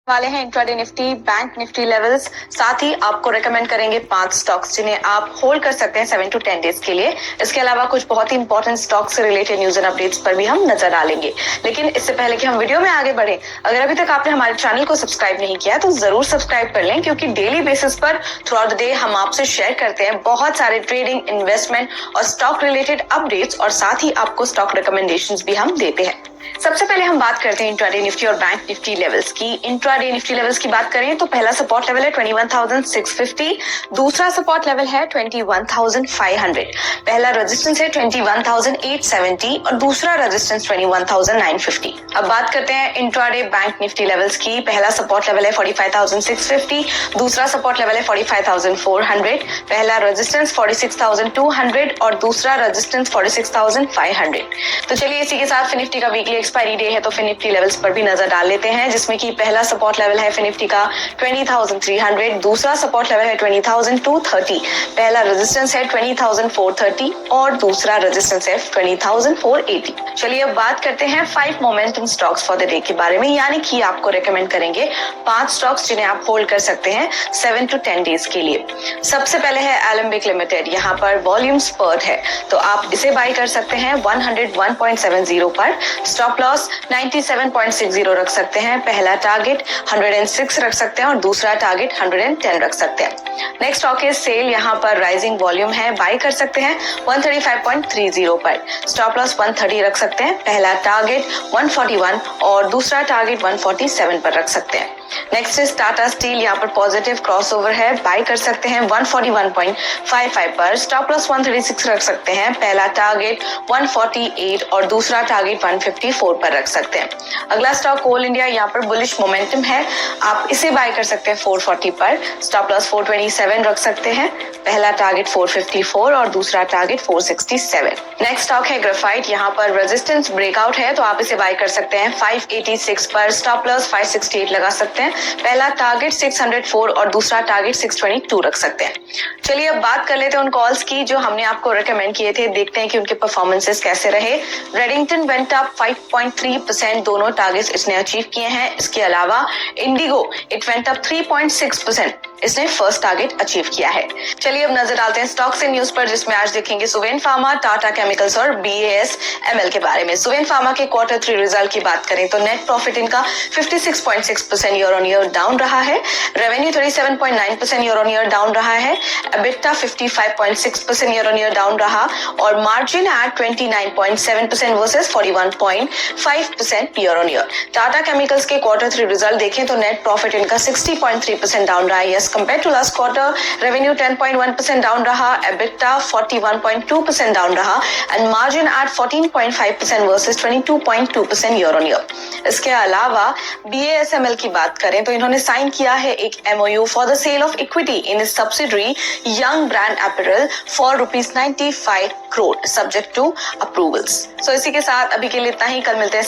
वाले हैं intraday Nifty, bank Nifty levels, साथ ही आपको रेकमेंड करेंगे 5 स्टॉक्स जिन्हें आप होल्ड कर सकते हैं 7 to 10 डेज के लिए। इसके अलावा कुछ बहुत ही इंपॉर्टेंट स्टॉक्स से रिलेटेड न्यूज एंड अपडेट्स पर भी हम नजर डालेंगे। लेकिन इससे पहले कि हम वीडियो में आगे बढ़े, अगर अभी तक आपने हमारे चैनल को सब्सक्राइब नहीं किया तो जरूर सब्सक्राइब कर लें, क्योंकि डेली बेसिस पर थ्रू आउट द डे हम आपसे शेयर करते हैं बहुत सारे ट्रेडिंग, इन्वेस्टमेंट और स्टॉक रिलेटेड अपडेट्स, और साथ ही आपको स्टॉक रिकमेंडेशंस भी हम देते हैं। सबसे पहले हम बात करते हैं इंट्राडे निफ्टी और बैंक निफ्टी लेवल्स की। इंट्राडे निफ्टी लेवल्स की बात करें तो पहला सपोर्ट लेवल है 21,650, दूसरा सपोर्ट लेवल है 21,500, पहला रेजिस्टेंस है 21,870 और दूसरा रेजिस्टेंस 21,950। अब बात करते हैं इंट्राडे बैंक निफ्टी लेवल्स की। पहला सपोर्ट लेवल है 45,650, दूसरा सपोर्ट लेवल है 45,400, पहला रेजिस्टेंस 46,200 और दूसरा रेजिस्टेंस 46,500। तो चलिए इसी के साथ निफ्टी का वीकली एक्सपायरी डे है तो निफ्टी लेवल्स पर भी नजर डाल लेते हैं, जिसमें कि पहला सपोर्ट लेवल है निफ्टी का 20,300, दूसरा सपोर्ट लेवल है 20,230, पहला रेजिस्टेंस है 20,430 और दूसरा रेजिस्टेंस है 20,480। चलिए अब बात करते हैं 5 momentum stocks for the day के बारे में, यानी कि आपको रेकमेंड करेंगे 5 स्टॉक्स जिन्हें आप होल्ड कर सकते हैं 7 to 10 डेज के लिए। सबसे पहले है एलेंबिक लिमिटेड। यहाँ पर वॉल्यूम स्पर्ट है तो आप इसे बाय कर सकते हैं 101.70 पर। स्टॉप लॉस 97.60 रख सकते हैं, पहला टारगेट 106 रख सकते हैं और दूसरा टारगेट 110 रख सकते हैं। नेक्स्ट स्टॉक है सेल। यहाँ पर राइजिंग वॉल्यूम है, बाय कर सकते हैं 135.30 पर। स्टॉप लॉस 130 रख सकते हैं, पहला टारगेट 141 और दूसरा टारगेट 147 पर रख सकते हैं। Next is Tata steel. यहाँ पर पॉजिटिव क्रॉसओवर है, बाय कर सकते हैं 141.55 पर। स्टॉप लॉस 136 रख सकते हैं, पहला टारगेट 148 और दूसरा टारगेट 154 पर रख सकते हैं। अगला स्टॉक कोल इंडिया। यहाँ पर बुलिश मोमेंटम है, आप इसे बाय कर सकते हैं 440 पर। स्टॉप लॉस 427 रख सकते हैं, पहला टारगेट 454 और दूसरा टारगेट 467। नेक्स्ट स्टॉक है ग्रेफाइट। यहाँ पर रेजिस्टेंस ब्रेकआउट है तो आप इसे बाय कर सकते हैं 586 पर। स्टॉप लॉस 568 लगा सकते हैं, पहला टारगेट 604 और दूसरा टारगेट 622 रख सकते हैं। चलिए अब बात कर लेते हैं उन कॉल्स की जो हमने आपको रेकमेंड किए थे, देखते हैं कि उनके परफॉर्मेंसेस कैसे रहे। रेडिंगटन वेंट अप 5.3%, दोनों टारगेट्स इसने अचीव किए हैं। इसके अलावा इंडिगो इट वेंट अप 3.6%, इसने फर्स्ट टारगेट अचीव किया है। चलिए अब नजर डालते हैं स्टॉक्स एंड न्यूज पर, जिसमें आज देखेंगे सुवेन फार्मा, टाटा केमिकल्स और BASF के बारे में। सुवेन फार्मा के क्वार्टर 3 रिजल्ट की बात करें तो नेट प्रॉफिट इनका 56.6% ईयर ऑन ईयर डाउन रहा है, revenue 37.9% year on year down रहा है, EBITDA 55.6% year on year down रहा और margin at 29.7% versus 41.5% year on year. Tata chemicals के क्वार्टर 3 रिजल्ट देखें तो नेट प्रॉफिट इनका 60.3% डाउन रहा है compared to last quarter, revenue 10.1% down रहा, EBITDA 41.2% डाउन रहा and margin at 14.5% versus 22.2% year on year। इसके अलावा BASF की बात करें तो इन्होंने साइन किया है एक MOU for the sale of equity in its subsidiary Young Brand Apparel for ₹95 crore subject to approvals। So इसी के साथ अभी के लिए इतना ही, कल मिलते हैं